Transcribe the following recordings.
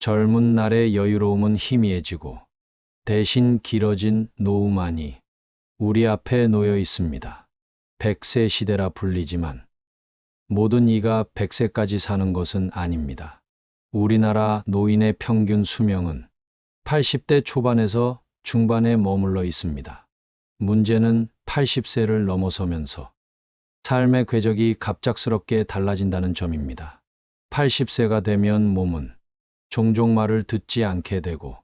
젊은 날의 여유로움은 희미해지고 대신 길어진 노후만이 우리 앞에 놓여 있습니다. 100세 시대라 불리지만 모든 이가 100세까지 사는 것은 아닙니다. 우리나라 노인의 평균 수명은 80대 초반에서 중반에 머물러 있습니다. 문제는 80세를 넘어서면서 삶의 궤적이 갑작스럽게 달라진다는 점입니다. 80세가 되면 몸은 종종 말을 듣지 않게 되고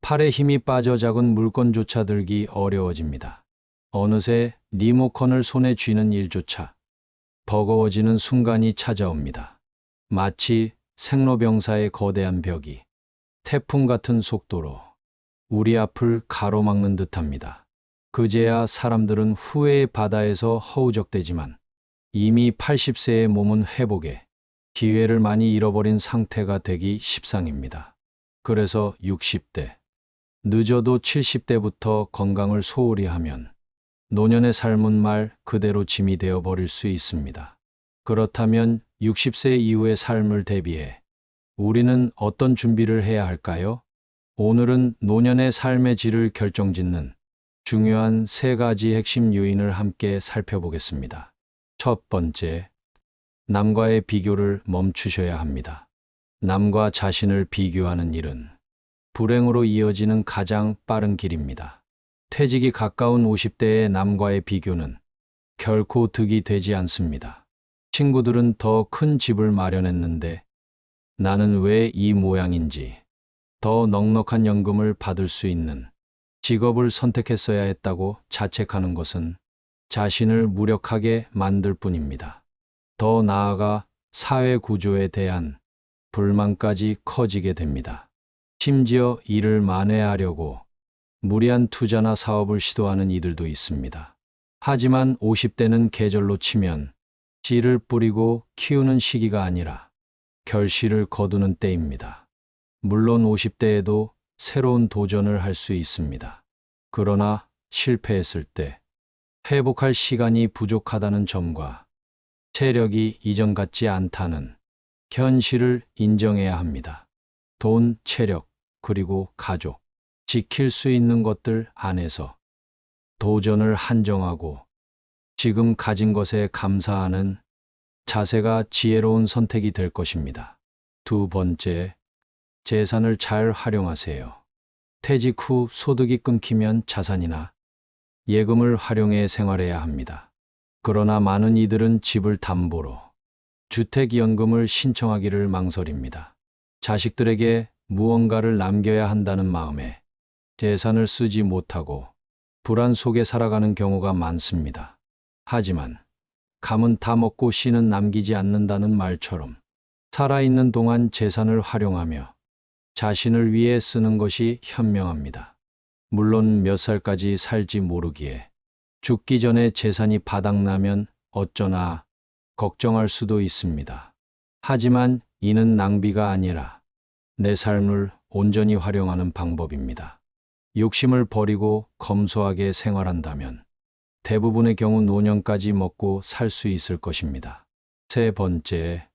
팔에 힘이 빠져 작은 물건조차 들기 어려워집니다. 어느새 리모컨을 손에 쥐는 일조차 버거워지는 순간이 찾아옵니다. 마치 생로병사의 거대한 벽이 태풍 같은 속도로 우리 앞을 가로막는 듯합니다. 그제야 사람들은 후회의 바다에서 허우적대지만 이미 80세의 몸은 회복에 기회를 많이 잃어버린 상태가 되기 십상입니다. 그래서 60대, 늦어도 70대부터 건강을 소홀히 하면 노년의 삶은 말 그대로 짐이 되어 버릴 수 있습니다. 그렇다면 60세 이후의 삶을 대비해 우리는 어떤 준비를 해야 할까요? 오늘은 노년의 삶의 질을 결정짓는 중요한 3가지 핵심 요인을 함께 살펴보겠습니다. 첫 번째, 남과의 비교를 멈추셔야 합니다. 남과 자신을 비교하는 일은 불행으로 이어지는 가장 빠른 길입니다. 퇴직이 가까운 50대의 남과의 비교는 결코 득이 되지 않습니다. 친구들은 더 큰 집을 마련했는데 나는 왜 이 모양인지, 더 넉넉한 연금을 받을 수 있는 직업을 선택했어야 했다고 자책하는 것은 자신을 무력하게 만들 뿐입니다. 더 나아가 사회 구조에 대한 불만까지 커지게 됩니다. 심지어 이를 만회하려고 무리한 투자나 사업을 시도하는 이들도 있습니다. 하지만 50대는 계절로 치면 씨를 뿌리고 키우는 시기가 아니라 결실을 거두는 때입니다. 물론 50대에도 새로운 도전을 할 수 있습니다. 그러나 실패했을 때 회복할 시간이 부족하다는 점과 체력이 이전 같지 않다는 현실을 인정해야 합니다. 돈, 체력, 그리고 가족, 지킬 수 있는 것들 안에서 도전을 한정하고 지금 가진 것에 감사하는 자세가 지혜로운 선택이 될 것입니다. 두 번째, 재산을 잘 활용하세요. 퇴직 후 소득이 끊기면 자산이나 예금을 활용해 생활해야 합니다. 그러나 많은 이들은 집을 담보로 주택연금을 신청하기를 망설입니다. 자식들에게 무언가를 남겨야 한다는 마음에 재산을 쓰지 못하고 불안 속에 살아가는 경우가 많습니다. 하지만 감은 다 먹고 씨는 남기지 않는다는 말처럼 살아있는 동안 재산을 활용하며 자신을 위해 쓰는 것이 현명합니다. 물론 몇 살까지 살지 모르기에 죽기 전에 재산이 바닥나면 어쩌나 걱정할 수도 있습니다. 하지만 이는 낭비가 아니라 내 삶을 온전히 활용하는 방법입니다. 욕심을 버리고 검소하게 생활한다면 대부분의 경우 노년까지 먹고 살 수 있을 것입니다. 세 번째,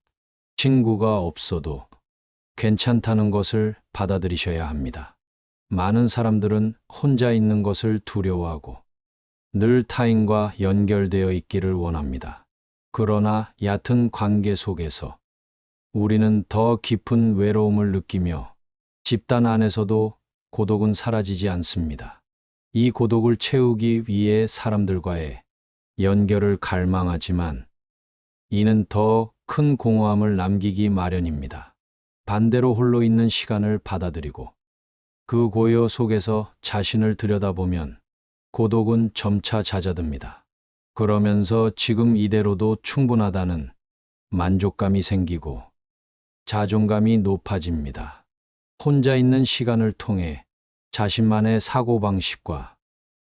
친구가 없어도 괜찮다는 것을 받아들이셔야 합니다. 많은 사람들은 혼자 있는 것을 두려워하고 늘 타인과 연결되어 있기를 원합니다. 그러나 얕은 관계 속에서 우리는 더 깊은 외로움을 느끼며 집단 안에서도 고독은 사라지지 않습니다. 이 고독을 채우기 위해 사람들과의 연결을 갈망하지만 이는 더 큰 공허함을 남기기 마련입니다. 반대로 홀로 있는 시간을 받아들이고 그 고요 속에서 자신을 들여다보면 고독은 점차 잦아듭니다. 그러면서 지금 이대로도 충분하다는 만족감이 생기고 자존감이 높아집니다. 혼자 있는 시간을 통해 자신만의 사고방식과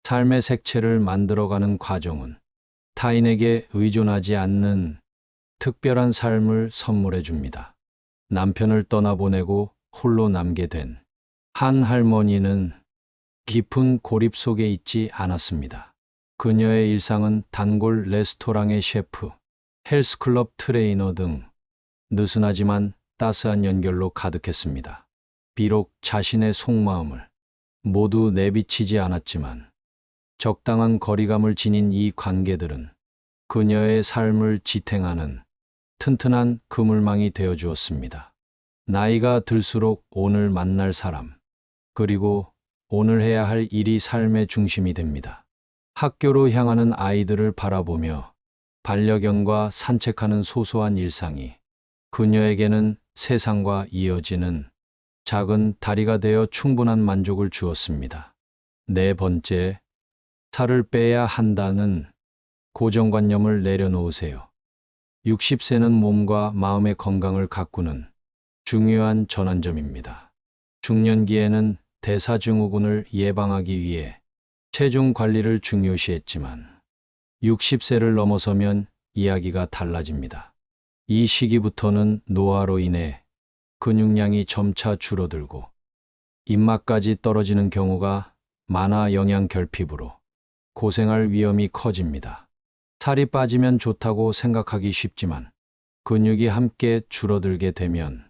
삶의 색채를 만들어가는 과정은 타인에게 의존하지 않는 특별한 삶을 선물해 줍니다. 남편을 떠나보내고 홀로 남게 된 한 할머니는 깊은 고립 속에 있지 않았습니다. 그녀의 일상은 단골 레스토랑의 셰프, 헬스클럽 트레이너 등 느슨하지만 따스한 연결로 가득했습니다. 비록 자신의 속마음을 모두 내비치지 않았지만 적당한 거리감을 지닌 이 관계들은 그녀의 삶을 지탱하는 튼튼한 그물망이 되어 주었습니다. 나이가 들수록 오늘 만날 사람, 그리고 오늘 해야 할 일이 삶의 중심이 됩니다. 학교로 향하는 아이들을 바라보며 반려견과 산책하는 소소한 일상이 그녀에게는 세상과 이어지는 작은 다리가 되어 충분한 만족을 주었습니다. 네 번째, 살을 빼야 한다는 고정관념을 내려놓으세요. 60세는 몸과 마음의 건강을 가꾸는 중요한 전환점입니다. 중년기에는 대사증후군을 예방하기 위해 체중 관리를 중요시했지만 60세를 넘어서면 이야기가 달라집니다. 이 시기부터는 노화로 인해 근육량이 점차 줄어들고 입맛까지 떨어지는 경우가 많아 영양 결핍으로 고생할 위험이 커집니다. 살이 빠지면 좋다고 생각하기 쉽지만 근육이 함께 줄어들게 되면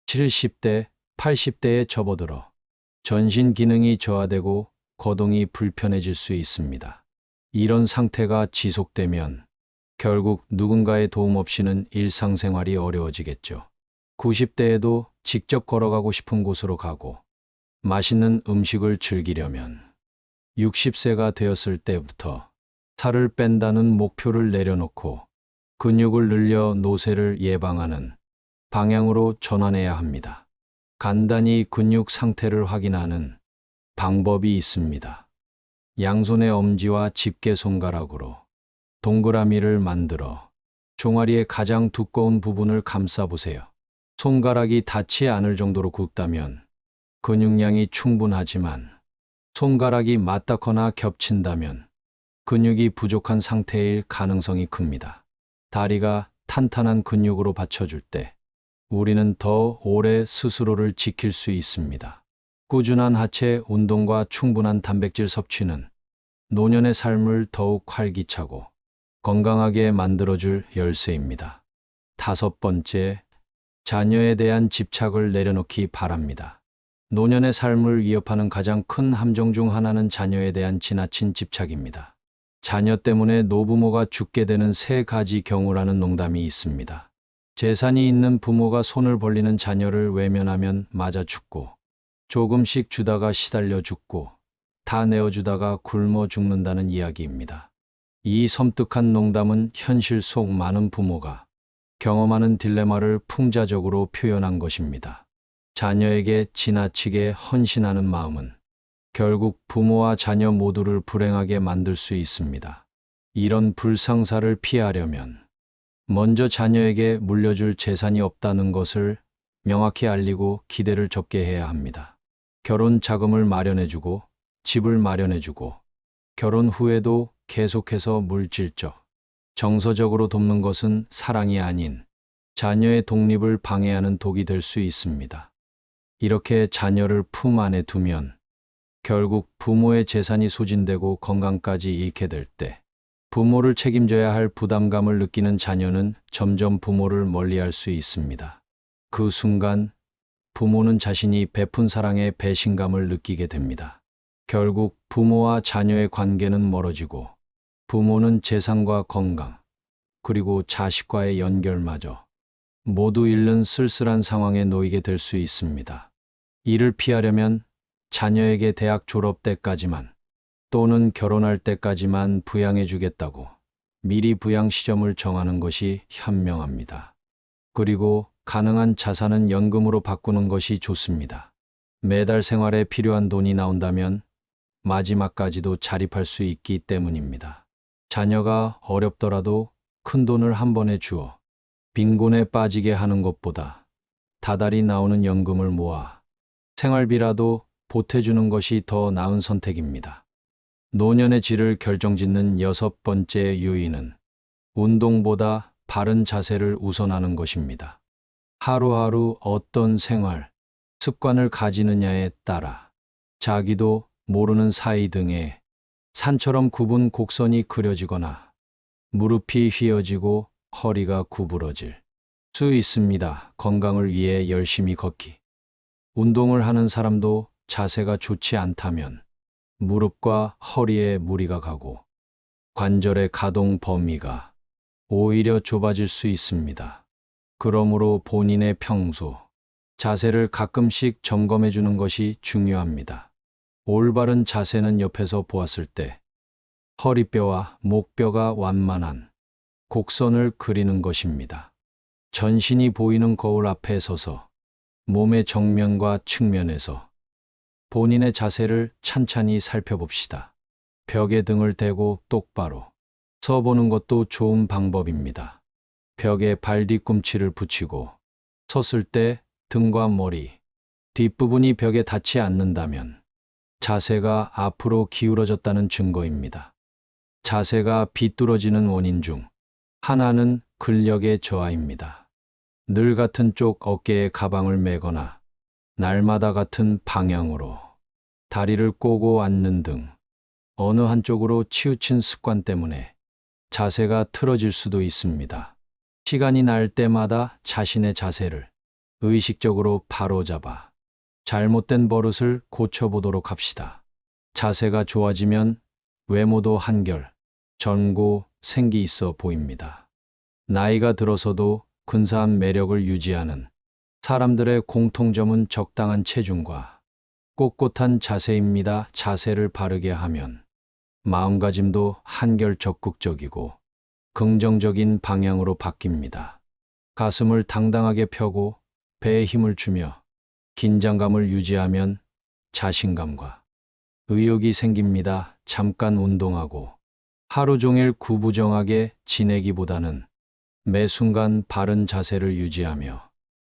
70대, 80대에 접어들어 전신 기능이 저하되고 거동이 불편해질 수 있습니다. 이런 상태가 지속되면 결국 누군가의 도움 없이는 일상생활이 어려워지겠죠. 90대에도 직접 걸어가고 싶은 곳으로 가고 맛있는 음식을 즐기려면 60세가 되었을 때부터 살을 뺀다는 목표를 내려놓고 근육을 늘려 노쇠를 예방하는 방향으로 전환해야 합니다. 간단히 근육 상태를 확인하는 방법이 있습니다. 양손의 엄지와 집게 손가락으로 동그라미를 만들어 종아리의 가장 두꺼운 부분을 감싸보세요. 손가락이 닿지 않을 정도로 굽다면 근육량이 충분하지만 손가락이 맞닿거나 겹친다면 근육이 부족한 상태일 가능성이 큽니다. 다리가 탄탄한 근육으로 받쳐줄 때 우리는 더 오래 스스로를 지킬 수 있습니다. 꾸준한 하체 운동과 충분한 단백질 섭취는 노년의 삶을 더욱 활기차고 건강하게 만들어줄 열쇠입니다. 다섯 번째, 자녀에 대한 집착을 내려놓기 바랍니다. 노년의 삶을 위협하는 가장 큰 함정 중 하나는 자녀에 대한 지나친 집착입니다. 자녀 때문에 노부모가 죽게 되는 세 가지 경우라는 농담이 있습니다. 재산이 있는 부모가 손을 벌리는 자녀를 외면하면 맞아 죽고, 조금씩 주다가 시달려 죽고, 다 내어주다가 굶어 죽는다는 이야기입니다. 이 섬뜩한 농담은 현실 속 많은 부모가 경험하는 딜레마를 풍자적으로 표현한 것입니다. 자녀에게 지나치게 헌신하는 마음은 결국 부모와 자녀 모두를 불행하게 만들 수 있습니다. 이런 불상사를 피하려면 먼저 자녀에게 물려줄 재산이 없다는 것을 명확히 알리고 기대를 적게 해야 합니다. 결혼 자금을 마련해주고 집을 마련해주고 결혼 후에도 계속해서 물질적, 정서적으로 돕는 것은 사랑이 아닌 자녀의 독립을 방해하는 독이 될 수 있습니다. 이렇게 자녀를 품 안에 두면 결국 부모의 재산이 소진되고 건강까지 잃게 될 때 부모를 책임져야 할 부담감을 느끼는 자녀는 점점 부모를 멀리할 수 있습니다. 그 순간 부모는 자신이 베푼 사랑에 배신감을 느끼게 됩니다. 결국 부모와 자녀의 관계는 멀어지고 부모는 재산과 건강, 그리고 자식과의 연결마저 모두 잃는 쓸쓸한 상황에 놓이게 될 수 있습니다. 이를 피하려면 자녀에게 대학 졸업 때까지만 또는 결혼할 때까지만 부양해 주겠다고 미리 부양 시점을 정하는 것이 현명합니다. 그리고 가능한 자산은 연금으로 바꾸는 것이 좋습니다. 매달 생활에 필요한 돈이 나온다면 마지막까지도 자립할 수 있기 때문입니다. 자녀가 어렵더라도 큰 돈을 한 번에 주어 빈곤에 빠지게 하는 것보다 다달이 나오는 연금을 모아 생활비라도 보태주는 것이 더 나은 선택입니다. 노년의 질을 결정짓는 여섯 번째 요인은 운동보다 바른 자세를 우선하는 것입니다. 하루하루 어떤 생활, 습관을 가지느냐에 따라 자기도 모르는 사이 등에 산처럼 굽은 곡선이 그려지거나 무릎이 휘어지고 허리가 구부러질 수 있습니다. 건강을 위해 열심히 걷기, 운동을 하는 사람도 자세가 좋지 않다면 무릎과 허리에 무리가 가고 관절의 가동 범위가 오히려 좁아질 수 있습니다. 그러므로 본인의 평소 자세를 가끔씩 점검해 주는 것이 중요합니다. 올바른 자세는 옆에서 보았을 때 허리뼈와 목뼈가 완만한 곡선을 그리는 것입니다. 전신이 보이는 거울 앞에 서서 몸의 정면과 측면에서 본인의 자세를 찬찬히 살펴봅시다. 벽에 등을 대고 똑바로 서보는 것도 좋은 방법입니다. 벽에 발 뒤꿈치를 붙이고 섰을 때 등과 머리, 뒷부분이 벽에 닿지 않는다면 자세가 앞으로 기울어졌다는 증거입니다. 자세가 비뚤어지는 원인 중 하나는 근력의 저하입니다. 늘 같은 쪽 어깨에 가방을 메거나 날마다 같은 방향으로 다리를 꼬고 앉는 등 어느 한쪽으로 치우친 습관 때문에 자세가 틀어질 수도 있습니다. 시간이 날 때마다 자신의 자세를 의식적으로 바로잡아 잘못된 버릇을 고쳐보도록 합시다. 자세가 좋아지면 외모도 한결 젊고 생기 있어 보입니다. 나이가 들어서도 근사한 매력을 유지하는 사람들의 공통점은 적당한 체중과 꼿꼿한 자세입니다. 자세를 바르게 하면 마음가짐도 한결 적극적이고 긍정적인 방향으로 바뀝니다. 가슴을 당당하게 펴고 배에 힘을 주며 긴장감을 유지하면 자신감과 의욕이 생깁니다. 잠깐 운동하고 하루 종일 구부정하게 지내기보다는 매 순간 바른 자세를 유지하며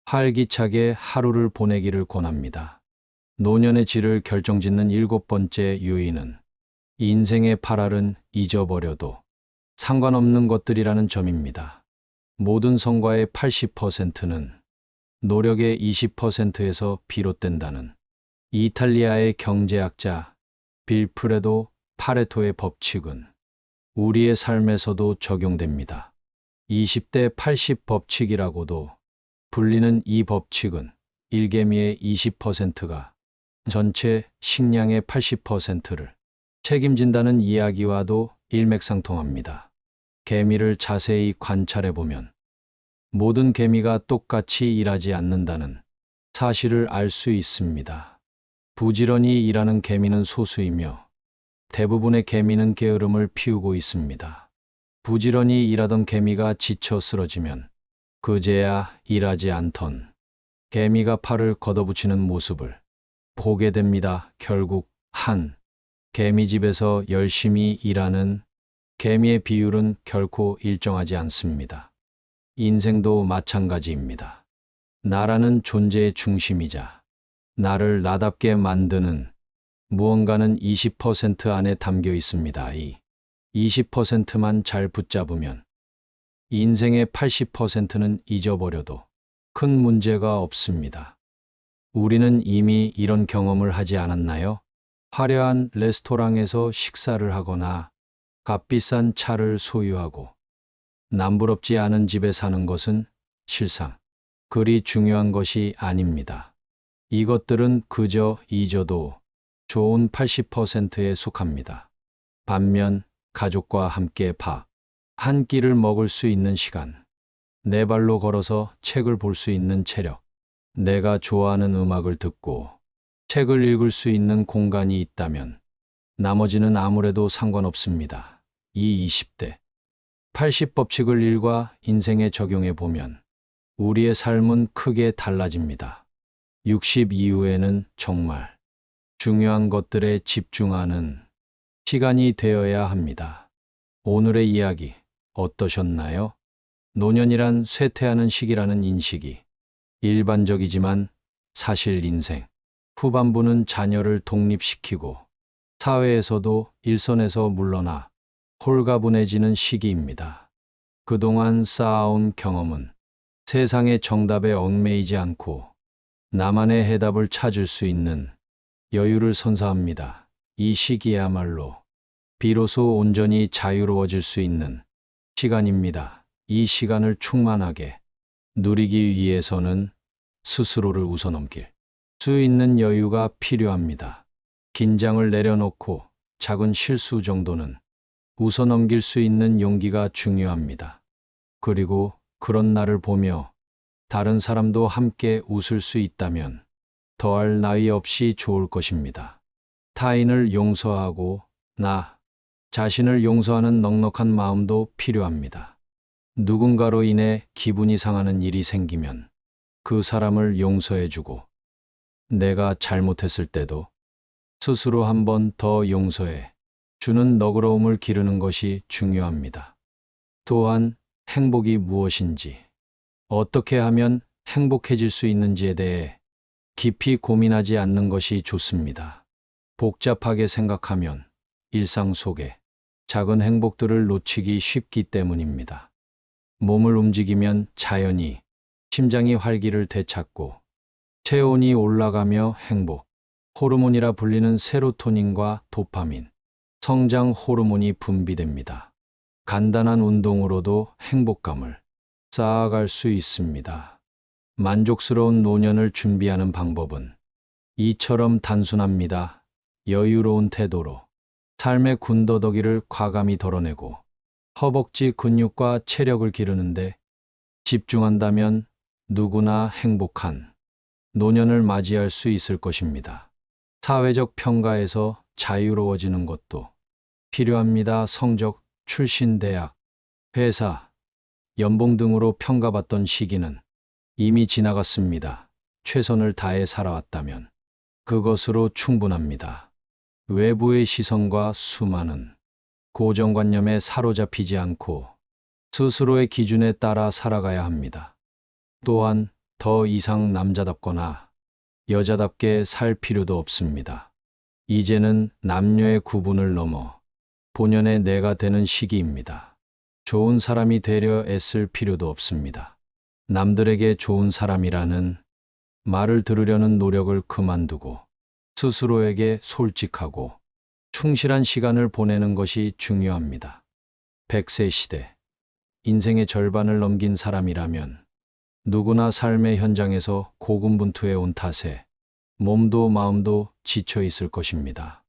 활기차게 하루를 보내기를 권합니다. 노년의 질을 결정짓는 7번째 요인은 인생의 8할은 잊어버려도 상관없는 것들이라는 점입니다. 모든 성과의 80%는 노력의 20%에서 비롯된다는 이탈리아의 경제학자 빌프레도 파레토의 법칙은 우리의 삶에서도 적용됩니다. 20대 80 법칙이라고도 불리는 이 법칙은 일개미의 20%가 전체 식량의 80%를 책임진다는 이야기와도 일맥상통합니다. 개미를 자세히 관찰해보면 모든 개미가 똑같이 일하지 않는다는 사실을 알 수 있습니다. 부지런히 일하는 개미는 소수이며 대부분의 개미는 게으름을 피우고 있습니다. 부지런히 일하던 개미가 지쳐 쓰러지면 그제야 일하지 않던 개미가 팔을 걷어붙이는 모습을 보게 됩니다. 결국 한 개미집에서 열심히 일하는 개미의 비율은 결코 일정하지 않습니다. 인생도 마찬가지입니다. 나라는 존재의 중심이자 나를 나답게 만드는 무언가는 20% 안에 담겨 있습니다. 이 20%만 잘 붙잡으면 인생의 80%는 잊어버려도 큰 문제가 없습니다. 우리는 이미 이런 경험을 하지 않았나요? 화려한 레스토랑에서 식사를 하거나 값비싼 차를 소유하고 남부럽지 않은 집에 사는 것은 실상 그리 중요한 것이 아닙니다. 이것들은 그저 잊어도 좋은 80%에 속합니다. 반면 가족과 함께 밥 한 끼를 먹을 수 있는 시간, 네 발로 걸어서 책을 볼 수 있는 체력, 내가 좋아하는 음악을 듣고 책을 읽을 수 있는 공간이 있다면 나머지는 아무래도 상관없습니다. 이 20대 80 법칙을 일과 인생에 적용해 보면 우리의 삶은 크게 달라집니다. 60 이후에는 정말 중요한 것들에 집중하는 시간이 되어야 합니다. 오늘의 이야기 어떠셨나요? 노년이란 쇠퇴하는 시기라는 인식이 일반적이지만 사실 인생 후반부는 자녀를 독립시키고 사회에서도 일선에서 물러나 홀가분해지는 시기입니다. 그동안 쌓아온 경험은 세상의 정답에 얽매이지 않고 나만의 해답을 찾을 수 있는 여유를 선사합니다. 이 시기야말로 비로소 온전히 자유로워질 수 있는 시간입니다. 이 시간을 충만하게 누리기 위해서는 스스로를 웃어넘길 수 있는 여유가 필요합니다. 긴장을 내려놓고 작은 실수 정도는 웃어 넘길 수 있는 용기가 중요합니다. 그리고 그런 나를 보며 다른 사람도 함께 웃을 수 있다면 더할 나위 없이 좋을 것입니다. 타인을 용서하고 나 자신을 용서하는 넉넉한 마음도 필요합니다. 누군가로 인해 기분이 상하는 일이 생기면 그 사람을 용서해주고 내가 잘못했을 때도 스스로 한 번 더 용서해 주는 너그러움을 기르는 것이 중요합니다. 또한 행복이 무엇인지, 어떻게 하면 행복해질 수 있는지에 대해 깊이 고민하지 않는 것이 좋습니다. 복잡하게 생각하면 일상 속에 작은 행복들을 놓치기 쉽기 때문입니다. 몸을 움직이면 자연히 심장이 활기를 되찾고 체온이 올라가며 행복, 호르몬이라 불리는 세로토닌과 도파민, 성장 호르몬이 분비됩니다. 간단한 운동으로도 행복감을 쌓아갈 수 있습니다. 만족스러운 노년을 준비하는 방법은 이처럼 단순합니다. 여유로운 태도로 삶의 군더더기를 과감히 덜어내고 허벅지 근육과 체력을 기르는데 집중한다면 누구나 행복한 노년을 맞이할 수 있을 것입니다. 사회적 평가에서 자유로워지는 것도 필요합니다. 성적, 출신 대학, 회사, 연봉 등으로 평가받던 시기는 이미 지나갔습니다. 최선을 다해 살아왔다면 그것으로 충분합니다. 외부의 시선과 수많은 고정관념에 사로잡히지 않고 스스로의 기준에 따라 살아가야 합니다. 또한 더 이상 남자답거나 여자답게 살 필요도 없습니다. 이제는 남녀의 구분을 넘어 본연의 내가 되는 시기입니다. 좋은 사람이 되려 애쓸 필요도 없습니다. 남들에게 좋은 사람이라는 말을 들으려는 노력을 그만두고 스스로에게 솔직하고 충실한 시간을 보내는 것이 중요합니다. 100세 시대, 인생의 절반을 넘긴 사람이라면 누구나 삶의 현장에서 고군분투해 온 탓에 몸도 마음도 지쳐 있을 것입니다.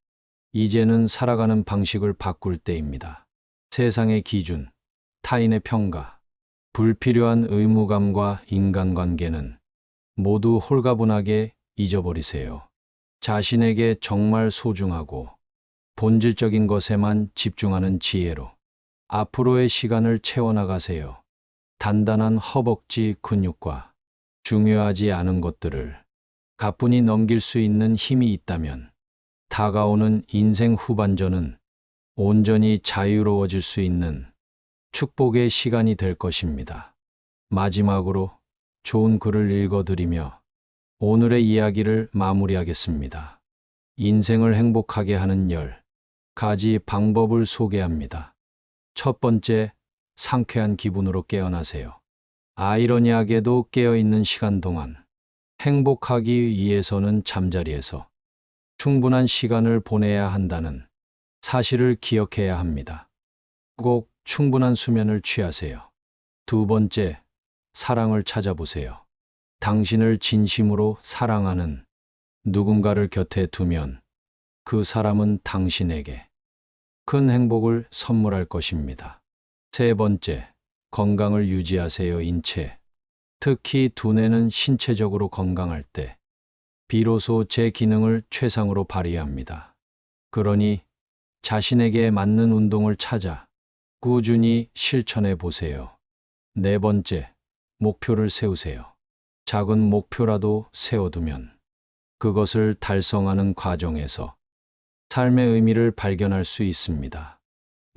이제는 살아가는 방식을 바꿀 때입니다. 세상의 기준, 타인의 평가, 불필요한 의무감과 인간관계는 모두 홀가분하게 잊어버리세요. 자신에게 정말 소중하고 본질적인 것에만 집중하는 지혜로 앞으로의 시간을 채워나가세요. 단단한 허벅지 근육과 중요하지 않은 것들을 가뿐히 넘길 수 있는 힘이 있다면 다가오는 인생 후반전은 온전히 자유로워질 수 있는 축복의 시간이 될 것입니다. 마지막으로 좋은 글을 읽어드리며 오늘의 이야기를 마무리하겠습니다. 인생을 행복하게 하는 10가지 방법을 소개합니다. 첫 번째, 상쾌한 기분으로 깨어나세요. 아이러니하게도 깨어있는 시간 동안 행복하기 위해서는 잠자리에서 충분한 시간을 보내야 한다는 사실을 기억해야 합니다. 꼭 충분한 수면을 취하세요. 두 번째, 사랑을 찾아보세요. 당신을 진심으로 사랑하는 누군가를 곁에 두면 그 사람은 당신에게 큰 행복을 선물할 것입니다. 세 번째, 건강을 유지하세요. 인체, 특히 두뇌는 신체적으로 건강할 때 비로소 제 기능을 최상으로 발휘합니다. 그러니 자신에게 맞는 운동을 찾아 꾸준히 실천해 보세요. 네 번째, 목표를 세우세요. 작은 목표라도 세워두면 그것을 달성하는 과정에서 삶의 의미를 발견할 수 있습니다.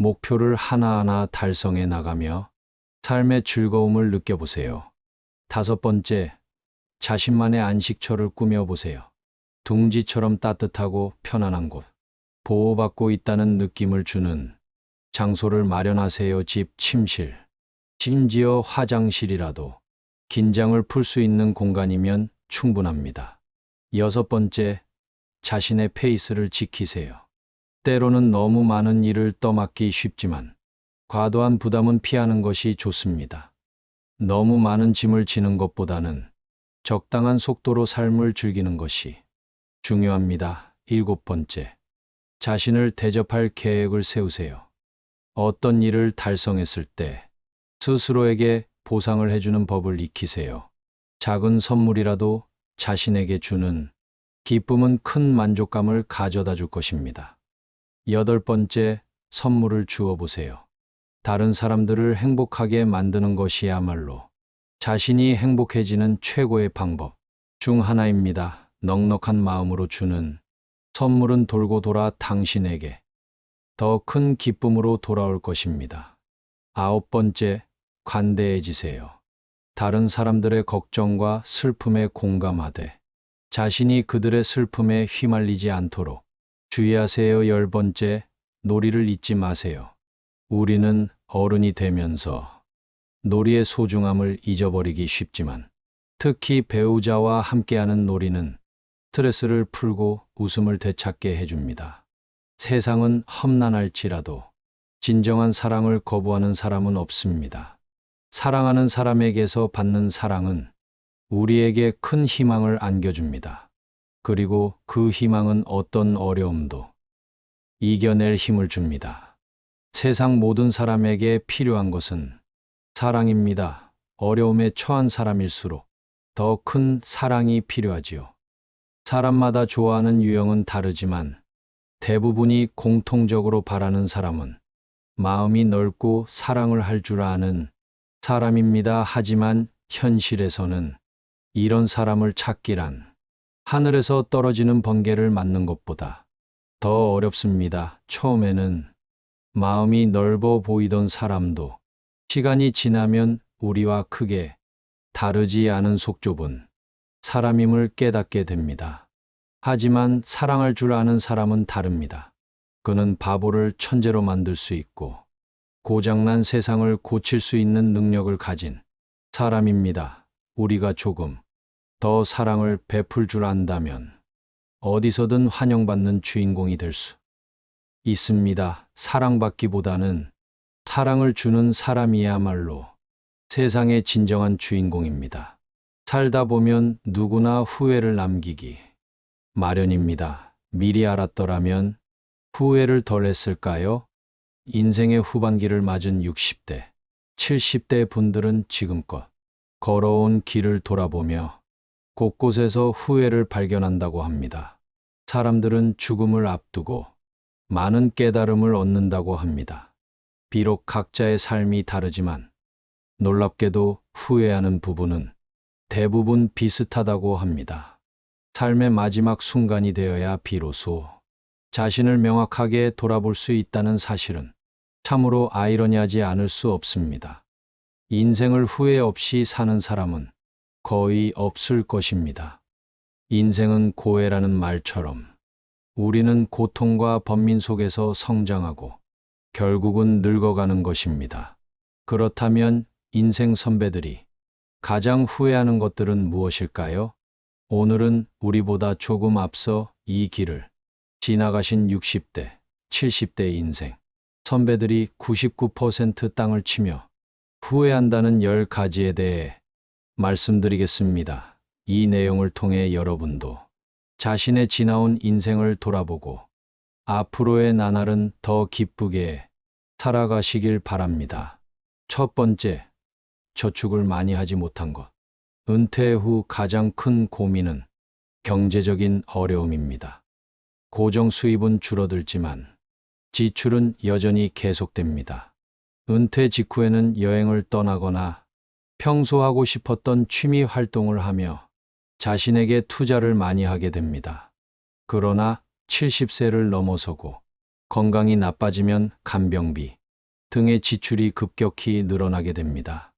목표를 하나하나 달성해 나가며 삶의 즐거움을 느껴보세요. 다섯 번째, 자신만의 안식처를 꾸며보세요. 둥지처럼 따뜻하고 편안한 곳, 보호받고 있다는 느낌을 주는 장소를 마련하세요. 집, 침실, 심지어 화장실이라도 긴장을 풀 수 있는 공간이면 충분합니다. 여섯 번째, 자신의 페이스를 지키세요. 때로는 너무 많은 일을 떠맡기 쉽지만 과도한 부담은 피하는 것이 좋습니다. 너무 많은 짐을 지는 것보다는 적당한 속도로 삶을 즐기는 것이 중요합니다. 7번째, 자신을 대접할 계획을 세우세요. 어떤 일을 달성했을 때 스스로에게 보상을 해주는 법을 익히세요. 작은 선물이라도 자신에게 주는 기쁨은 큰 만족감을 가져다 줄 것입니다. 8번째, 선물을 주어 보세요. 다른 사람들을 행복하게 만드는 것이야말로 자신이 행복해지는 최고의 방법 중 하나입니다. 넉넉한 마음으로 주는 선물은 돌고 돌아 당신에게 더 큰 기쁨으로 돌아올 것입니다. 9번째, 관대해지세요. 다른 사람들의 걱정과 슬픔에 공감하되 자신이 그들의 슬픔에 휘말리지 않도록 주의하세요. 10번째, 놀이를 잊지 마세요. 우리는 어른이 되면서 놀이의 소중함을 잊어버리기 쉽지만 특히 배우자와 함께하는 놀이는 스트레스를 풀고 웃음을 되찾게 해줍니다. 세상은 험난할지라도 진정한 사랑을 거부하는 사람은 없습니다. 사랑하는 사람에게서 받는 사랑은 우리에게 큰 희망을 안겨줍니다. 그리고 그 희망은 어떤 어려움도 이겨낼 힘을 줍니다. 세상 모든 사람에게 필요한 것은 사랑입니다. 어려움에 처한 사람일수록 더 큰 사랑이 필요하지요. 사람마다 좋아하는 유형은 다르지만 대부분이 공통적으로 바라는 사람은 마음이 넓고 사랑을 할 줄 아는 사람입니다. 하지만 현실에서는 이런 사람을 찾기란 하늘에서 떨어지는 번개를 맞는 것보다 더 어렵습니다. 처음에는 마음이 넓어 보이던 사람도 시간이 지나면 우리와 크게 다르지 않은 속 좁은 사람임을 깨닫게 됩니다. 하지만 사랑할 줄 아는 사람은 다릅니다. 그는 바보를 천재로 만들 수 있고 고장난 세상을 고칠 수 있는 능력을 가진 사람입니다. 우리가 조금 더 사랑을 베풀 줄 안다면 어디서든 환영받는 주인공이 될 수 있습니다. 사랑받기보다는 사랑을 주는 사람이야말로 세상의 진정한 주인공입니다. 살다 보면 누구나 후회를 남기기 마련입니다. 미리 알았더라면 후회를 덜 했을까요? 인생의 후반기를 맞은 60대, 70대 분들은 지금껏 걸어온 길을 돌아보며 곳곳에서 후회를 발견한다고 합니다. 사람들은 죽음을 앞두고 많은 깨달음을 얻는다고 합니다. 비록 각자의 삶이 다르지만 놀랍게도 후회하는 부분은 대부분 비슷하다고 합니다. 삶의 마지막 순간이 되어야 비로소 자신을 명확하게 돌아볼 수 있다는 사실은 참으로 아이러니하지 않을 수 없습니다. 인생을 후회 없이 사는 사람은 거의 없을 것입니다. 인생은 고해라는 말처럼 우리는 고통과 번민 속에서 성장하고 결국은 늙어가는 것입니다. 그렇다면 인생 선배들이 가장 후회하는 것들은 무엇일까요? 오늘은 우리보다 조금 앞서 이 길을 지나가신 60대, 70대 인생 선배들이 99% 땅을 치며 후회한다는 10가지에 대해 말씀드리겠습니다. 이 내용을 통해 여러분도 자신의 지나온 인생을 돌아보고 앞으로의 나날은 더 기쁘게 살아가시길 바랍니다. 첫 번째, 저축을 많이 하지 못한 것. 은퇴 후 가장 큰 고민은 경제적인 어려움입니다. 고정 수입은 줄어들지만 지출은 여전히 계속됩니다. 은퇴 직후에는 여행을 떠나거나 평소 하고 싶었던 취미 활동을 하며 자신에게 투자를 많이 하게 됩니다. 그러나 70세를 넘어서고 건강이 나빠지면 간병비 등의 지출이 급격히 늘어나게 됩니다.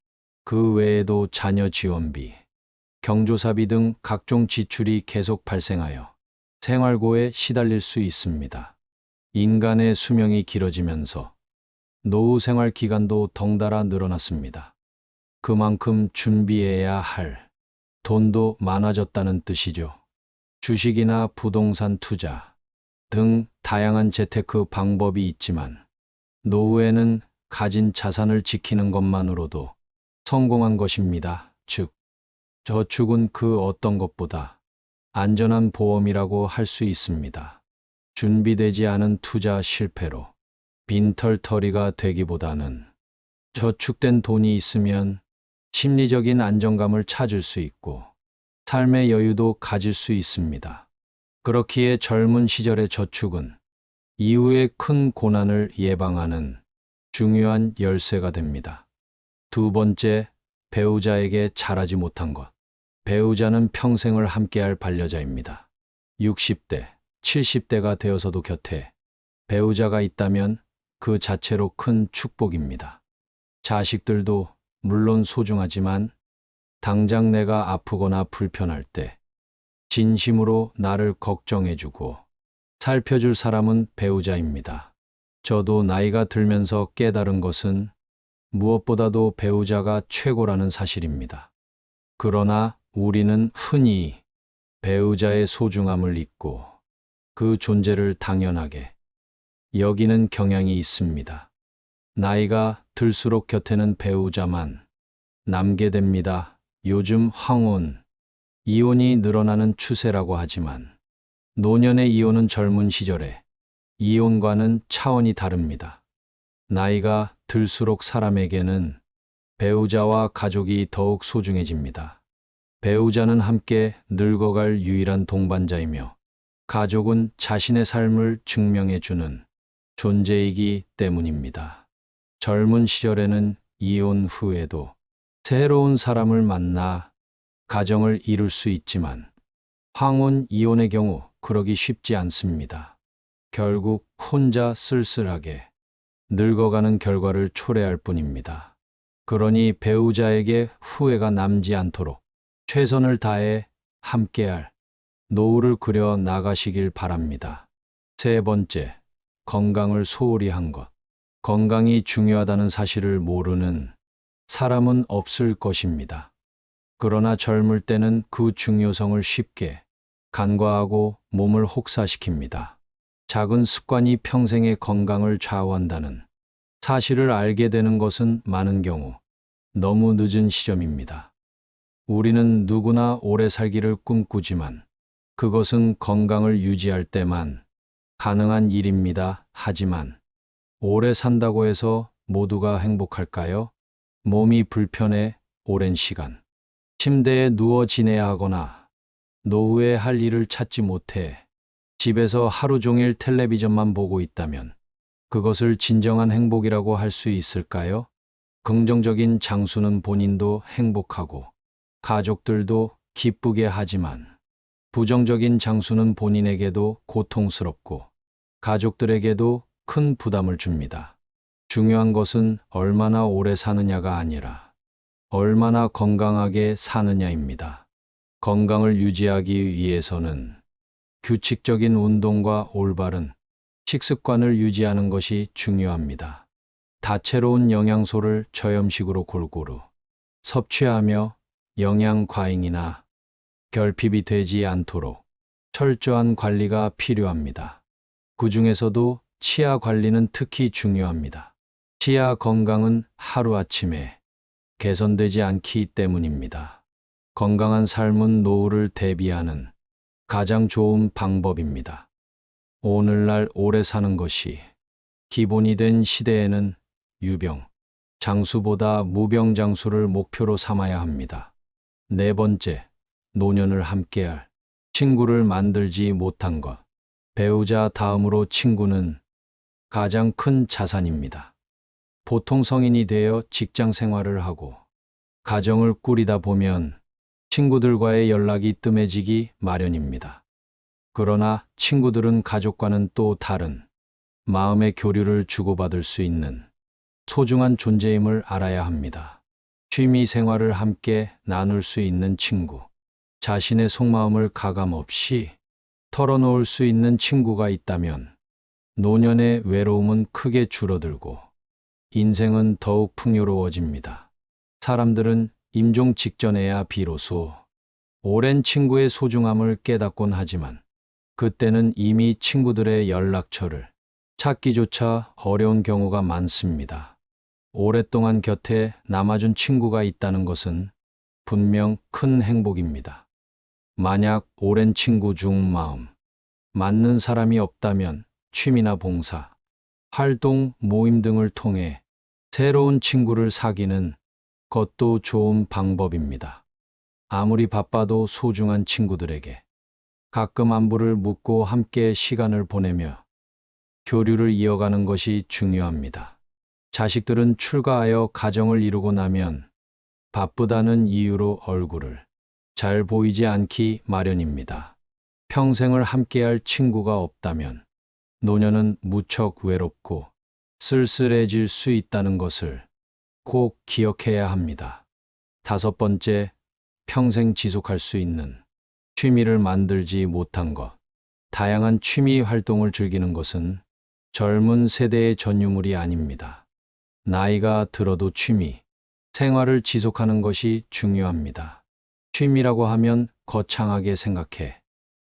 그 외에도 자녀 지원비, 경조사비 등 각종 지출이 계속 발생하여 생활고에 시달릴 수 있습니다. 인간의 수명이 길어지면서 노후 생활 기간도 덩달아 늘어났습니다. 그만큼 준비해야 할 돈도 많아졌다는 뜻이죠. 주식이나 부동산 투자 등 다양한 재테크 방법이 있지만 노후에는 가진 자산을 지키는 것만으로도 성공한 것입니다. 즉, 저축은 그 어떤 것보다 안전한 보험이라고 할 수 있습니다. 준비되지 않은 투자 실패로 빈털터리가 되기보다는 저축된 돈이 있으면 심리적인 안정감을 찾을 수 있고 삶의 여유도 가질 수 있습니다. 그렇기에 젊은 시절의 저축은 이후의 큰 고난을 예방하는 중요한 열쇠가 됩니다. 두 번째, 배우자에게 잘하지 못한 것. 배우자는 평생을 함께할 반려자입니다. 60대, 70대가 되어서도 곁에 배우자가 있다면 그 자체로 큰 축복입니다. 자식들도 물론 소중하지만 당장 내가 아프거나 불편할 때 진심으로 나를 걱정해주고 살펴줄 사람은 배우자입니다. 저도 나이가 들면서 깨달은 것은 무엇보다도 배우자가 최고라는 사실입니다. 그러나 우리는 흔히 배우자의 소중함을 잊고 그 존재를 당연하게 여기는 경향이 있습니다. 나이가 들수록 곁에는 배우자만 남게 됩니다. 요즘 황혼, 이혼이 늘어나는 추세라고 하지만 노년의 이혼은 젊은 시절에 이혼과는 차원이 다릅니다. 나이가 들수록 사람에게는 배우자와 가족이 더욱 소중해집니다. 배우자는 함께 늙어갈 유일한 동반자이며 가족은 자신의 삶을 증명해주는 존재이기 때문입니다. 젊은 시절에는 이혼 후에도 새로운 사람을 만나 가정을 이룰 수 있지만 황혼 이혼의 경우 그러기 쉽지 않습니다. 결국 혼자 쓸쓸하게 늙어가는 결과를 초래할 뿐입니다. 그러니 배우자에게 후회가 남지 않도록 최선을 다해 함께할 노후를 그려 나가시길 바랍니다. 세 번째, 건강을 소홀히 한 것. 건강이 중요하다는 사실을 모르는 사람은 없을 것입니다. 그러나 젊을 때는 그 중요성을 쉽게 간과하고 몸을 혹사시킵니다. 작은 습관이 평생의 건강을 좌우한다는 사실을 알게 되는 것은 많은 경우 너무 늦은 시점입니다. 우리는 누구나 오래 살기를 꿈꾸지만 그것은 건강을 유지할 때만 가능한 일입니다. 하지만 오래 산다고 해서 모두가 행복할까요? 몸이 불편해 오랜 시간 침대에 누워 지내야 하거나 노후에 할 일을 찾지 못해 집에서 하루 종일 텔레비전만 보고 있다면 그것을 진정한 행복이라고 할 수 있을까요? 긍정적인 장수는 본인도 행복하고 가족들도 기쁘게 하지만 부정적인 장수는 본인에게도 고통스럽고 가족들에게도 큰 부담을 줍니다. 중요한 것은 얼마나 오래 사느냐가 아니라 얼마나 건강하게 사느냐입니다. 건강을 유지하기 위해서는 규칙적인 운동과 올바른 식습관을 유지하는 것이 중요합니다. 다채로운 영양소를 저염식으로 골고루 섭취하며 영양 과잉이나 결핍이 되지 않도록 철저한 관리가 필요합니다. 그 중에서도 치아 관리는 특히 중요합니다. 치아 건강은 하루아침에 개선되지 않기 때문입니다. 건강한 삶은 노후를 대비하는 가장 좋은 방법입니다. 오늘날 오래 사는 것이 기본이 된 시대에는 유병, 장수보다 무병장수를 목표로 삼아야 합니다. 네 번째, 노년을 함께할 친구를 만들지 못한 것. 배우자 다음으로 친구는 가장 큰 자산입니다. 보통 성인이 되어 직장 생활을 하고 가정을 꾸리다 보면 친구들과의 연락이 뜸해지기 마련입니다. 그러나 친구들은 가족과는 또 다른 마음의 교류를 주고받을 수 있는 소중한 존재임을 알아야 합니다. 취미 생활을 함께 나눌 수 있는 친구, 자신의 속마음을 가감없이 털어놓을 수 있는 친구가 있다면 노년의 외로움은 크게 줄어들고 인생은 더욱 풍요로워집니다. 사람들은 임종 직전에야 비로소 오랜 친구의 소중함을 깨닫곤 하지만 그때는 이미 친구들의 연락처를 찾기조차 어려운 경우가 많습니다. 오랫동안 곁에 남아준 친구가 있다는 것은 분명 큰 행복입니다. 만약 오랜 친구 중 마음 맞는 사람이 없다면 취미나 봉사, 활동, 모임 등을 통해 새로운 친구를 사귀는 것도 좋은 방법입니다. 아무리 바빠도 소중한 친구들에게 가끔 안부를 묻고 함께 시간을 보내며 교류를 이어가는 것이 중요합니다. 자식들은 출가하여 가정을 이루고 나면 바쁘다는 이유로 얼굴을 잘 보이지 않기 마련입니다. 평생을 함께할 친구가 없다면 노년은 무척 외롭고 쓸쓸해질 수 있다는 것을 꼭 기억해야 합니다. 다섯 번째, 평생 지속할 수 있는 취미를 만들지 못한 것. 다양한 취미 활동을 즐기는 것은 젊은 세대의 전유물이 아닙니다. 나이가 들어도 취미, 생활을 지속하는 것이 중요합니다. 취미라고 하면 거창하게 생각해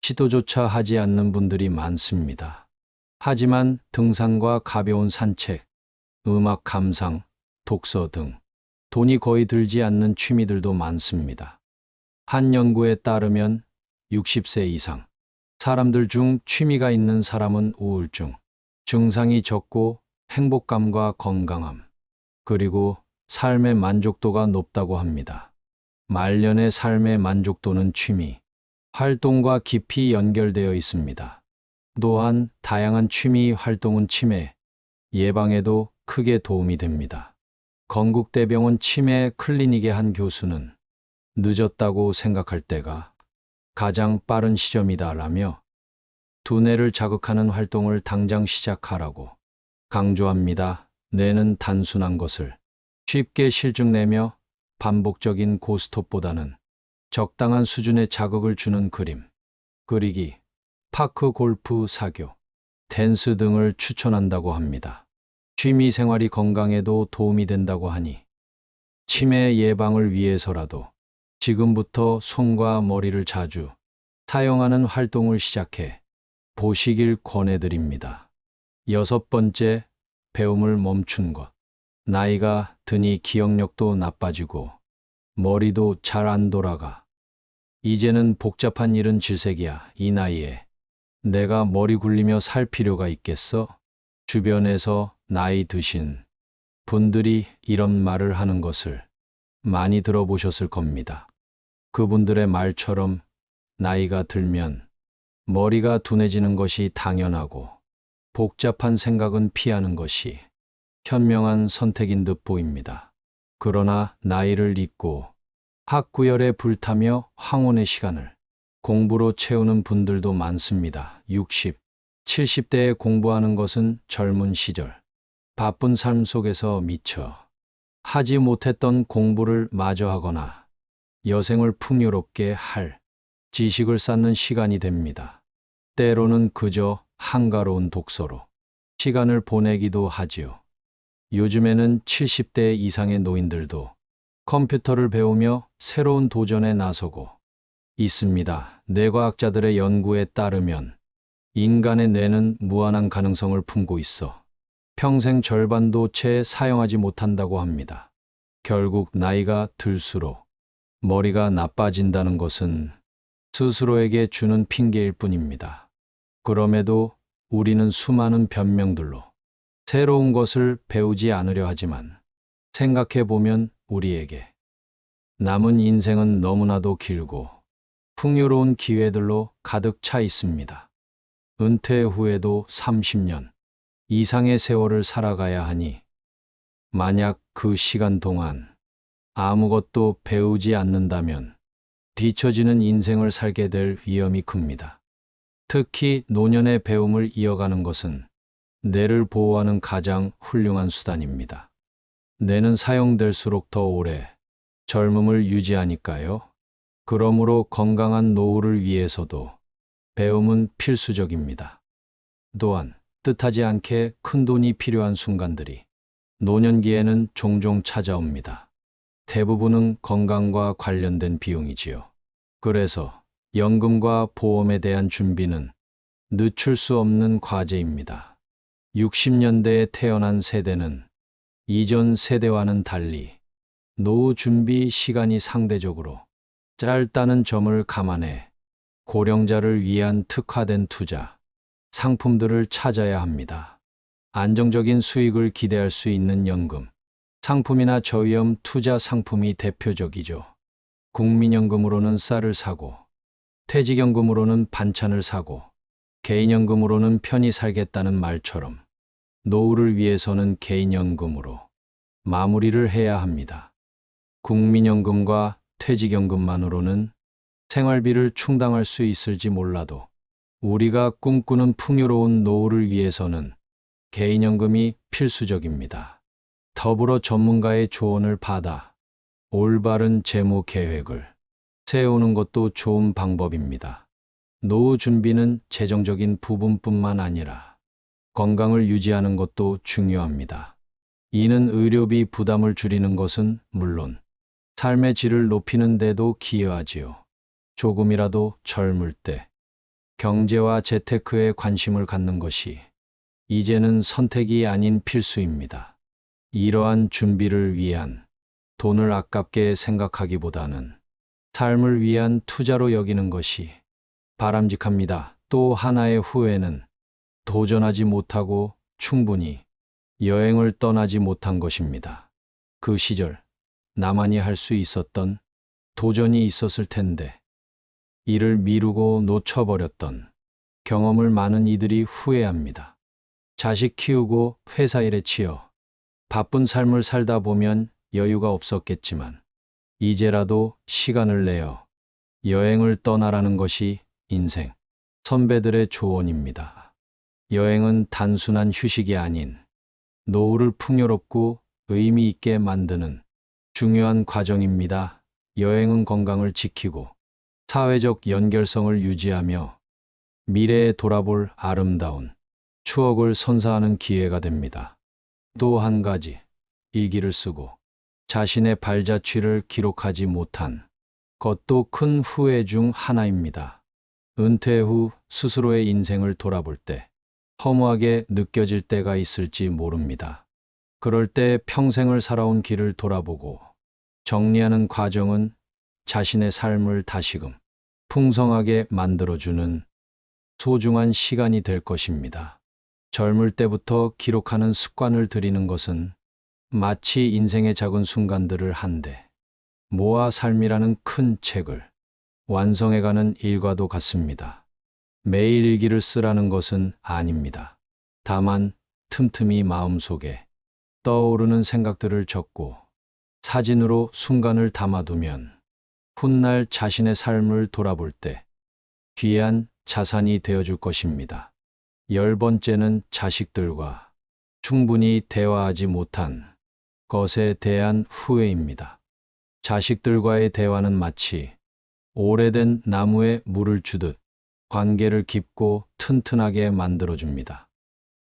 시도조차 하지 않는 분들이 많습니다. 하지만 등산과 가벼운 산책, 음악 감상, 독서 등 돈이 거의 들지 않는 취미들도 많습니다. 한 연구에 따르면 60세 이상 사람들 중 취미가 있는 사람은 우울증 증상이 적고 행복감과 건강함, 그리고 삶의 만족도가 높다고 합니다. 말년의 삶의 만족도는 취미, 활동과 깊이 연결되어 있습니다. 또한 다양한 취미 활동은 치매 예방에도 크게 도움이 됩니다. 건국대병원 치매 클리닉의 한 교수는 늦었다고 생각할 때가 가장 빠른 시점이다라며 두뇌를 자극하는 활동을 당장 시작하라고 강조합니다. 뇌는 단순한 것을 쉽게 실증내며 반복적인 고스톱보다는 적당한 수준의 자극을 주는 그림, 그리기, 파크 골프 사교, 댄스 등을 추천한다고 합니다. 취미 생활이 건강에도 도움이 된다고 하니 치매 예방을 위해서라도 지금부터 손과 머리를 자주 사용하는 활동을 시작해 보시길 권해드립니다. 여섯 번째, 배움을 멈춘 것. 나이가 드니 기억력도 나빠지고 머리도 잘 안 돌아가. 이제는 복잡한 일은 질색이야. 이 나이에 내가 머리 굴리며 살 필요가 있겠어? 주변에서 나이 드신 분들이 이런 말을 하는 것을 많이 들어보셨을 겁니다. 그분들의 말처럼 나이가 들면 머리가 둔해지는 것이 당연하고 복잡한 생각은 피하는 것이 현명한 선택인 듯 보입니다. 그러나 나이를 잊고 학구열에 불타며 황혼의 시간을 공부로 채우는 분들도 많습니다. 60, 70대에 공부하는 것은 젊은 시절 바쁜 삶 속에서 미처 하지 못했던 공부를 마저 하거나 여생을 풍요롭게 할 지식을 쌓는 시간이 됩니다. 때로는 그저 한가로운 독서로 시간을 보내기도 하지요. 요즘에는 70대 이상의 노인들도 컴퓨터를 배우며 새로운 도전에 나서고 있습니다. 뇌과학자들의 연구에 따르면 인간의 뇌는 무한한 가능성을 품고 있어 평생 절반도 채 사용하지 못한다고 합니다. 결국 나이가 들수록 머리가 나빠진다는 것은 스스로에게 주는 핑계일 뿐입니다. 그럼에도 우리는 수많은 변명들로 새로운 것을 배우지 않으려 하지만 생각해 보면 우리에게 남은 인생은 너무나도 길고 풍요로운 기회들로 가득 차 있습니다. 은퇴 후에도 30년 이상의 세월을 살아가야 하니 만약 그 시간 동안 아무것도 배우지 않는다면 뒤처지는 인생을 살게 될 위험이 큽니다. 특히 노년의 배움을 이어가는 것은 뇌를 보호하는 가장 훌륭한 수단입니다. 뇌는 사용될수록 더 오래 젊음을 유지하니까요. 그러므로 건강한 노후를 위해서도 배움은 필수적입니다. 또한 뜻하지 않게 큰돈이 필요한 순간들이 노년기에는 종종 찾아옵니다. 대부분은 건강과 관련된 비용이지요. 그래서 연금과 보험에 대한 준비는 늦출 수 없는 과제입니다. 60년대에 태어난 세대는 이전 세대와는 달리 노후 준비 시간이 상대적으로 짧다는 점을 감안해 고령자를 위한 특화된 투자, 상품들을 찾아야 합니다. 안정적인 수익을 기대할 수 있는 연금, 상품이나 저위험 투자 상품이 대표적이죠. 국민연금으로는 쌀을 사고, 퇴직연금으로는 반찬을 사고, 개인연금으로는 편히 살겠다는 말처럼 노후를 위해서는 개인연금으로 마무리를 해야 합니다. 국민연금과 퇴직연금만으로는 생활비를 충당할 수 있을지 몰라도 우리가 꿈꾸는 풍요로운 노후를 위해서는 개인연금이 필수적입니다. 더불어 전문가의 조언을 받아 올바른 재무 계획을 세우는 것도 좋은 방법입니다. 노후 준비는 재정적인 부분뿐만 아니라 건강을 유지하는 것도 중요합니다. 이는 의료비 부담을 줄이는 것은 물론 삶의 질을 높이는 데도 기여하지요. 조금이라도 젊을 때 경제와 재테크에 관심을 갖는 것이 이제는 선택이 아닌 필수입니다. 이러한 준비를 위한 돈을 아깝게 생각하기보다는 삶을 위한 투자로 여기는 것이 바람직합니다. 또 하나의 후회는 도전하지 못하고 충분히 여행을 떠나지 못한 것입니다. 그 시절 나만이 할 수 있었던 도전이 있었을 텐데 이를 미루고 놓쳐버렸던 경험을 많은 이들이 후회합니다. 자식 키우고 회사 일에 치여 바쁜 삶을 살다 보면 여유가 없었겠지만 이제라도 시간을 내어 여행을 떠나라는 것이 인생 선배들의 조언입니다. 여행은 단순한 휴식이 아닌 노후를 풍요롭고 의미 있게 만드는 중요한 과정입니다. 여행은 건강을 지키고 사회적 연결성을 유지하며 미래에 돌아볼 아름다운 추억을 선사하는 기회가 됩니다. 또 한 가지, 일기를 쓰고 자신의 발자취를 기록하지 못한 것도 큰 후회 중 하나입니다. 은퇴 후 스스로의 인생을 돌아볼 때 허무하게 느껴질 때가 있을지 모릅니다. 그럴 때 평생을 살아온 길을 돌아보고 정리하는 과정은 자신의 삶을 다시금 풍성하게 만들어주는 소중한 시간이 될 것입니다. 젊을 때부터 기록하는 습관을 들이는 것은 마치 인생의 작은 순간들을 한데 모아 삶이라는 큰 책을 완성해가는 일과도 같습니다. 매일 일기를 쓰라는 것은 아닙니다. 다만 틈틈이 마음속에 떠오르는 생각들을 적고 사진으로 순간을 담아두면 훗날 자신의 삶을 돌아볼 때 귀한 자산이 되어줄 것입니다. 10번째는 자식들과 충분히 대화하지 못한 것에 대한 후회입니다. 자식들과의 대화는 마치 오래된 나무에 물을 주듯 관계를 깊고 튼튼하게 만들어줍니다.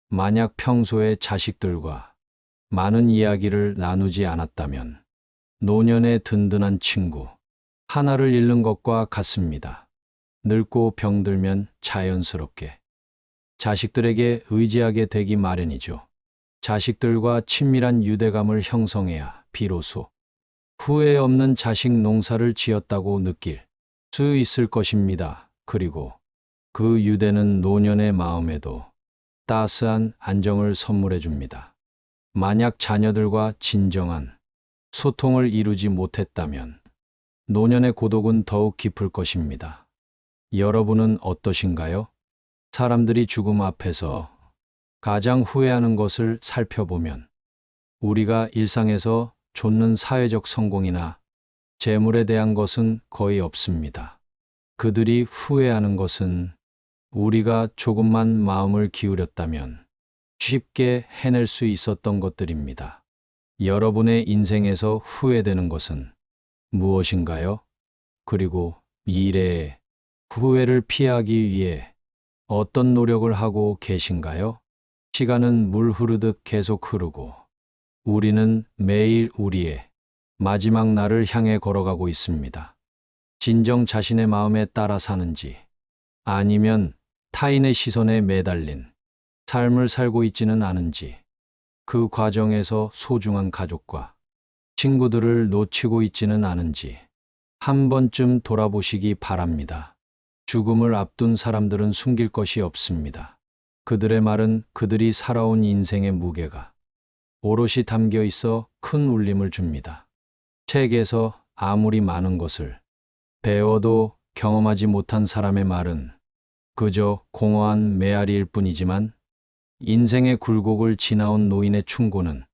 만약 평소에 자식들과 많은 이야기를 나누지 않았다면 노년의 든든한 친구 하나를 잃는 것과 같습니다. 늙고 병들면 자연스럽게 자식들에게 의지하게 되기 마련이죠. 자식들과 친밀한 유대감을 형성해야 비로소 후회 없는 자식 농사를 지었다고 느낄 수 있을 것입니다. 그리고 그 유대는 노년의 마음에도 따스한 안정을 선물해 줍니다. 만약 자녀들과 진정한 소통을 이루지 못했다면 노년의 고독은 더욱 깊을 것입니다. 여러분은 어떠신가요? 사람들이 죽음 앞에서 가장 후회하는 것을 살펴보면 우리가 일상에서 좇는 사회적 성공이나 재물에 대한 것은 거의 없습니다. 그들이 후회하는 것은 우리가 조금만 마음을 기울였다면 쉽게 해낼 수 있었던 것들입니다. 여러분의 인생에서 후회되는 것은 무엇인가요? 그리고 미래의 후회를 피하기 위해 어떤 노력을 하고 계신가요? 시간은 물 흐르듯 계속 흐르고 우리는 매일 우리의 마지막 날을 향해 걸어가고 있습니다. 진정 자신의 마음에 따라 사는지 아니면 타인의 시선에 매달린 삶을 살고 있지는 않은지 그 과정에서 소중한 가족과 친구들을 놓치고 있지는 않은지 한 번쯤 돌아보시기 바랍니다. 죽음을 앞둔 사람들은 숨길 것이 없습니다. 그들의 말은 그들이 살아온 인생의 무게가 오롯이 담겨 있어 큰 울림을 줍니다. 책에서 아무리 많은 것을 배워도 경험하지 못한 사람의 말은 그저 공허한 메아리일 뿐이지만 인생의 굴곡을 지나온 노인의 충고는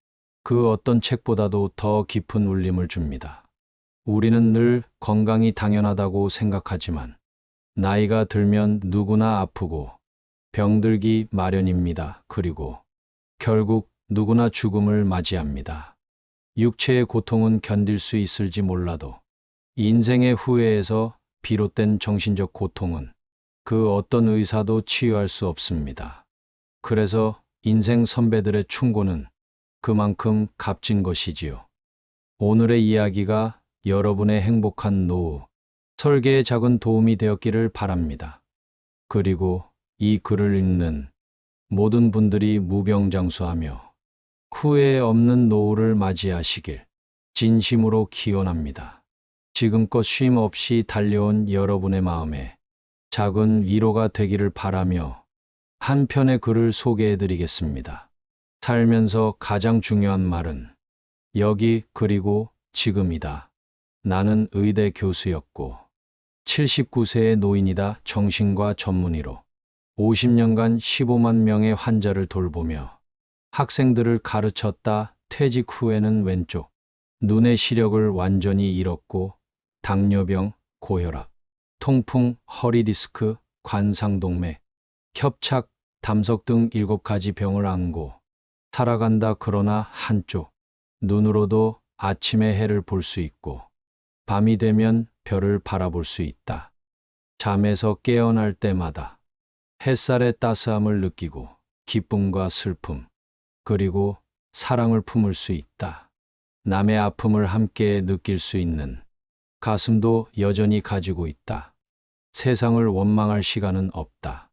그 어떤 책보다도 더 깊은 울림을 줍니다. 우리는 늘 건강이 당연하다고 생각하지만 나이가 들면 누구나 아프고 병들기 마련입니다. 그리고 결국 누구나 죽음을 맞이합니다. 육체의 고통은 견딜 수 있을지 몰라도 인생의 후회에서 비롯된 정신적 고통은 그 어떤 의사도 치유할 수 없습니다. 그래서 인생 선배들의 충고는 그만큼 값진 것이지요. 오늘의 이야기가 여러분의 행복한 노후, 설계에 작은 도움이 되었기를 바랍니다. 그리고 이 글을 읽는 모든 분들이 무병장수하며 후회 없는 노후를 맞이하시길 진심으로 기원합니다. 지금껏 쉼 없이 달려온 여러분의 마음에 작은 위로가 되기를 바라며 한 편의 글을 소개해 드리겠습니다. 살면서 가장 중요한 말은 여기 그리고 지금이다. 나는 의대 교수였고 79세의 노인이다. 정신과 전문의로 50년간 15만 명의 환자를 돌보며 학생들을 가르쳤다. 퇴직 후에는 왼쪽 눈의 시력을 완전히 잃었고 당뇨병, 고혈압, 통풍, 허리디스크, 관상동맥, 협착, 담석 등 7가지 병을 안고 살아간다. 그러나 한쪽 눈으로도 아침의 해를 볼 수 있고 밤이 되면 별을 바라볼 수 있다. 잠에서 깨어날 때마다 햇살의 따스함을 느끼고 기쁨과 슬픔, 그리고 사랑을 품을 수 있다. 남의 아픔을 함께 느낄 수 있는 가슴도 여전히 가지고 있다. 세상을 원망할 시간은 없다.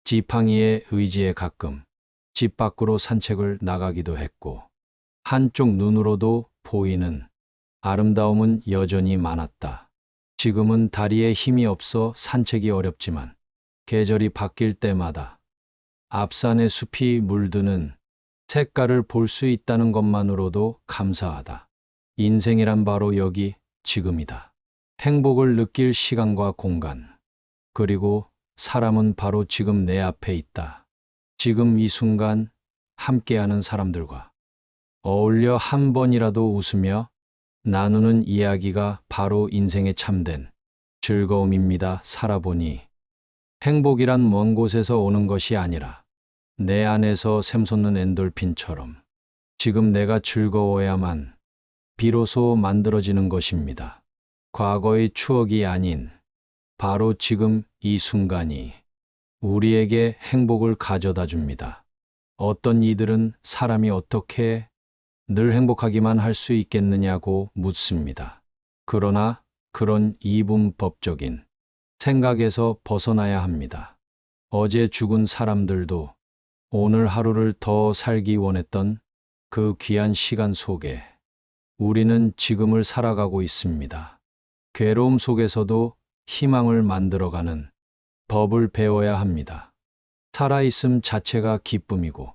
지팡이의 의지에 가끔 집 밖으로 산책을 나가기도 했고 한쪽 눈으로도 보이는 아름다움은 여전히 많았다. 지금은 다리에 힘이 없어 산책이 어렵지만 계절이 바뀔 때마다 앞산의 숲이 물드는 색깔을 볼 수 있다는 것만으로도 감사하다. 인생이란 바로 여기 지금이다. 행복을 느낄 시간과 공간, 그리고 사람은 바로 지금 내 앞에 있다. 지금 이 순간 함께하는 사람들과 어울려 한 번이라도 웃으며 나누는 이야기가 바로 인생의 참된 즐거움입니다. 살아보니 행복이란 먼 곳에서 오는 것이 아니라 내 안에서 샘솟는 엔돌핀처럼 지금 내가 즐거워야만 비로소 만들어지는 것입니다. 과거의 추억이 아닌 바로 지금 이 순간이 우리에게 행복을 가져다 줍니다. 어떤 이들은 사람이 어떻게 늘 행복하기만 할 수 있겠느냐고 묻습니다. 그러나 그런 이분법적인 생각에서 벗어나야 합니다. 어제 죽은 사람들도 오늘 하루를 더 살기 원했던 그 귀한 시간 속에 우리는 지금을 살아가고 있습니다. 괴로움 속에서도 희망을 만들어가는 법을 배워야 합니다. 살아있음 자체가 기쁨이고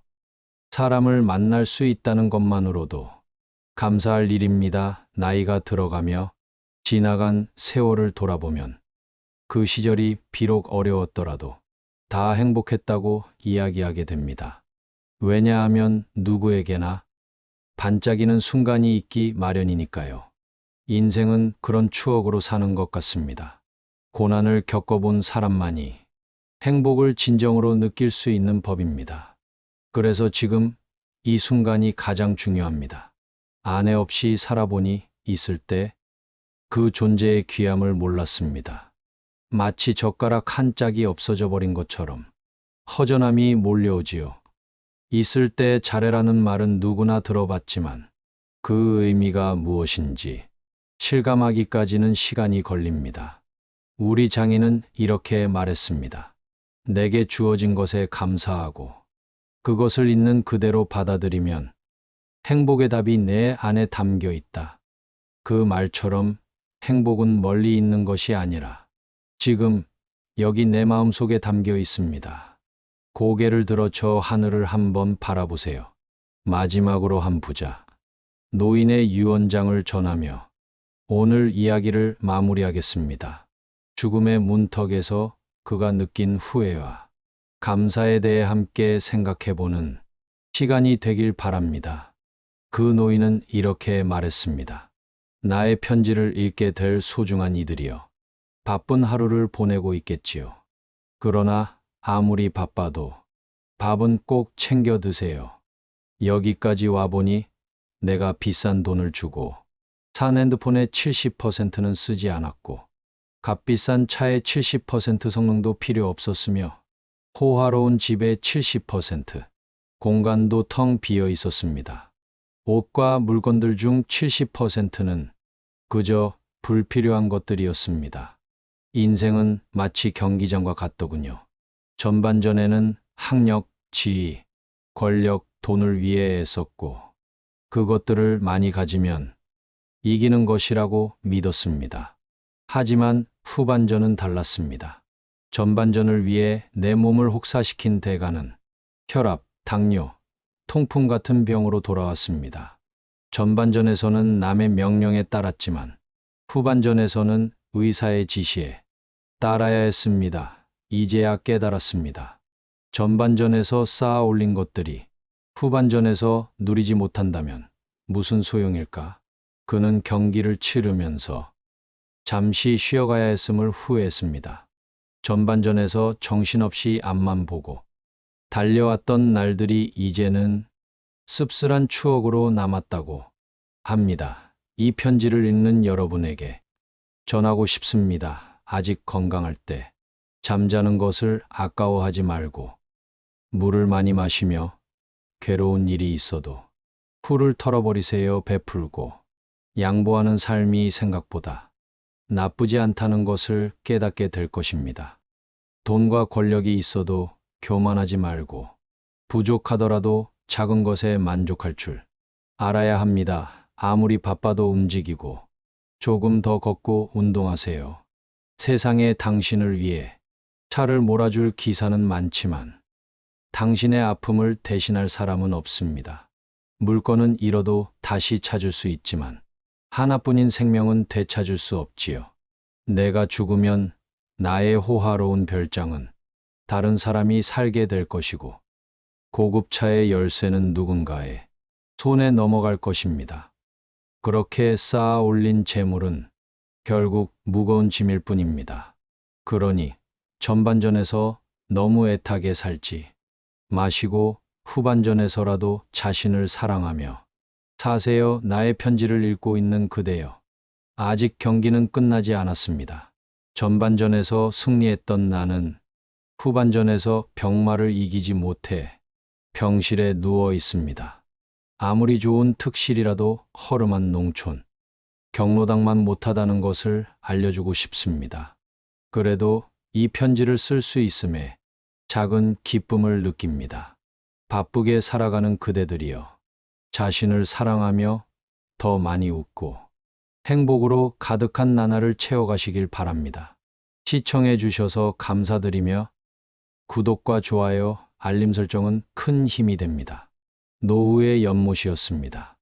사람을 만날 수 있다는 것만으로도 감사할 일입니다. 나이가 들어가며 지나간 세월을 돌아보면 그 시절이 비록 어려웠더라도 다 행복했다고 이야기하게 됩니다. 왜냐하면 누구에게나 반짝이는 순간이 있기 마련이니까요. 인생은 그런 추억으로 사는 것 같습니다. 고난을 겪어본 사람만이 행복을 진정으로 느낄 수 있는 법입니다. 그래서 지금 이 순간이 가장 중요합니다. 아내 없이 살아보니 있을 때 그 존재의 귀함을 몰랐습니다. 마치 젓가락 한 짝이 없어져 버린 것처럼 허전함이 몰려오지요. 있을 때 잘해라는 말은 누구나 들어봤지만 그 의미가 무엇인지 실감하기까지는 시간이 걸립니다. 우리 장인은 이렇게 말했습니다. 내게 주어진 것에 감사하고 그것을 있는 그대로 받아들이면 행복의 답이 내 안에 담겨 있다. 그 말처럼 행복은 멀리 있는 것이 아니라 지금 여기 내 마음속에 담겨 있습니다. 고개를 들어 저 하늘을 한번 바라보세요. 마지막으로 한 부자. 노인의 유언장을 전하며 오늘 이야기를 마무리하겠습니다. 죽음의 문턱에서 그가 느낀 후회와 감사에 대해 함께 생각해보는 시간이 되길 바랍니다. 그 노인은 이렇게 말했습니다. 나의 편지를 읽게 될 소중한 이들이여. 바쁜 하루를 보내고 있겠지요. 그러나 아무리 바빠도 밥은 꼭 챙겨 드세요. 여기까지 와보니 내가 비싼 돈을 주고 산 핸드폰의 70%는 쓰지 않았고 값비싼 차의 70% 성능도 필요 없었으며 호화로운 집의 70% 공간도 텅 비어 있었습니다. 옷과 물건들 중 70%는 그저 불필요한 것들이었습니다. 인생은 마치 경기장과 같더군요. 전반전에는 학력, 지위, 권력, 돈을 위해 애썼고 그것들을 많이 가지면 이기는 것이라고 믿었습니다. 하지만 후반전은 달랐습니다. 전반전을 위해 내 몸을 혹사시킨 대가는 혈압, 당뇨, 통풍 같은 병으로 돌아왔습니다. 전반전에서는 남의 명령에 따랐지만 후반전에서는 의사의 지시에 따라야 했습니다. 이제야 깨달았습니다. 전반전에서 쌓아 올린 것들이 후반전에서 누리지 못한다면 무슨 소용일까? 그는 경기를 치르면서 잠시 쉬어가야 했음을 후회했습니다. 전반전에서 정신없이 앞만 보고 달려왔던 날들이 이제는 씁쓸한 추억으로 남았다고 합니다. 이 편지를 읽는 여러분에게 전하고 싶습니다. 아직 건강할 때 잠자는 것을 아까워하지 말고 물을 많이 마시며 괴로운 일이 있어도 훌을 털어버리세요. 베풀고 양보하는 삶이 생각보다 나쁘지 않다는 것을 깨닫게 될 것입니다. 돈과 권력이 있어도 교만하지 말고 부족하더라도 작은 것에 만족할 줄 알아야 합니다. 아무리 바빠도 움직이고 조금 더 걷고 운동하세요. 세상에 당신을 위해 차를 몰아줄 기사는 많지만 당신의 아픔을 대신할 사람은 없습니다. 물건은 잃어도 다시 찾을 수 있지만 하나뿐인 생명은 되찾을 수 없지요. 내가 죽으면 나의 호화로운 별장은 다른 사람이 살게 될 것이고 고급차의 열쇠는 누군가의 손에 넘어갈 것입니다. 그렇게 쌓아 올린 재물은 결국 무거운 짐일 뿐입니다. 그러니 전반전에서 너무 애타게 살지 마시고 후반전에서라도 자신을 사랑하며 사세요. 나의 편지를 읽고 있는 그대여. 아직 경기는 끝나지 않았습니다. 전반전에서 승리했던 나는 후반전에서 병마를 이기지 못해 병실에 누워 있습니다. 아무리 좋은 특실이라도 허름한 농촌, 경로당만 못하다는 것을 알려주고 싶습니다. 그래도 이 편지를 쓸 수 있음에 작은 기쁨을 느낍니다. 바쁘게 살아가는 그대들이여. 자신을 사랑하며 더 많이 웃고 행복으로 가득한 나날을 채워가시길 바랍니다. 시청해 주셔서 감사드리며 구독과 좋아요, 알림 설정은 큰 힘이 됩니다. 노후의 연못이었습니다.